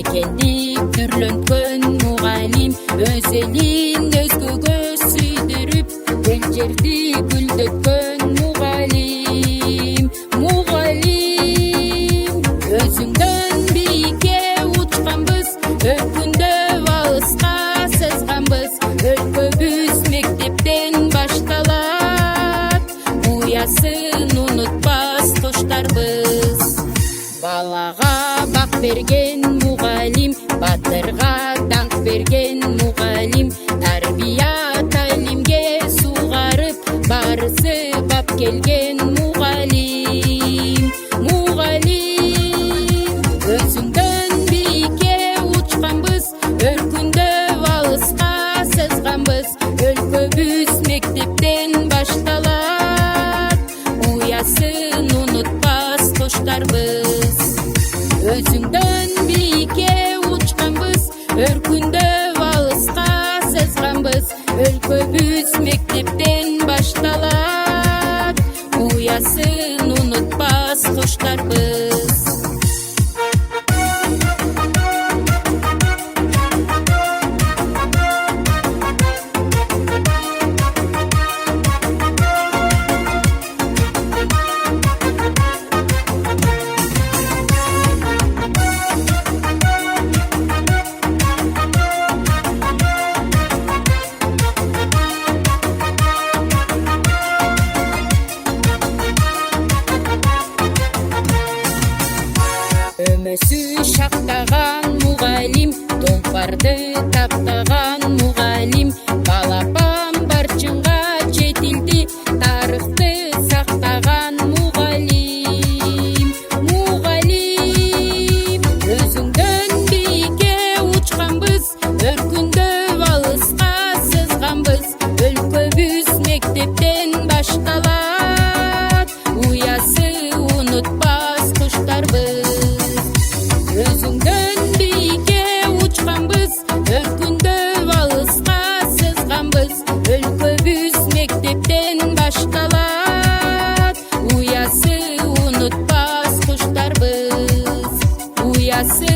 Бийкендип дүрлөнткөн мугалим, өз элин өзгөгө сүйдүрүп, эл жерди гүлдөткөн мугалим. Өзүңдөн бийикке учканбыз, өркүндө алыска сызганбыз. Өлкөбүз мектептен башталат, уясын унутпас коштарбыз. Балага бак берген мугалим, батырга даңк берген мугалим. Тарбия талимге сугарып, барысы бап келген мугалим. Өзүңдөн бийикке учканбыз, өркүндө алыска сызганбыз. Өлкөбүз мектептен башталат, уясын унутпас коштарбыз. Өзүңдөн бийикке учканбыз, өркүндө алыска сызганбыз. Өлкөбүз мектептен башталат, уясын унутпас коштарбыз. Өмөсү шактаган мугалим, толпарды таптаган мугалим. Балапан барчынга жетилди, тарыхты сактаган мугалим. Өзүңдөн бийикке учканбыз, өркүндө алыска сызганбыз. Өлкөбүз мектептен башталат, уясы унутпас коштарбыз. Өзүңдөн бийикке учканбыз, өркүндө алыска сызганбыз. Өлкөбүз мектептен башталат, уясы унутпас коштарбыз. Уясы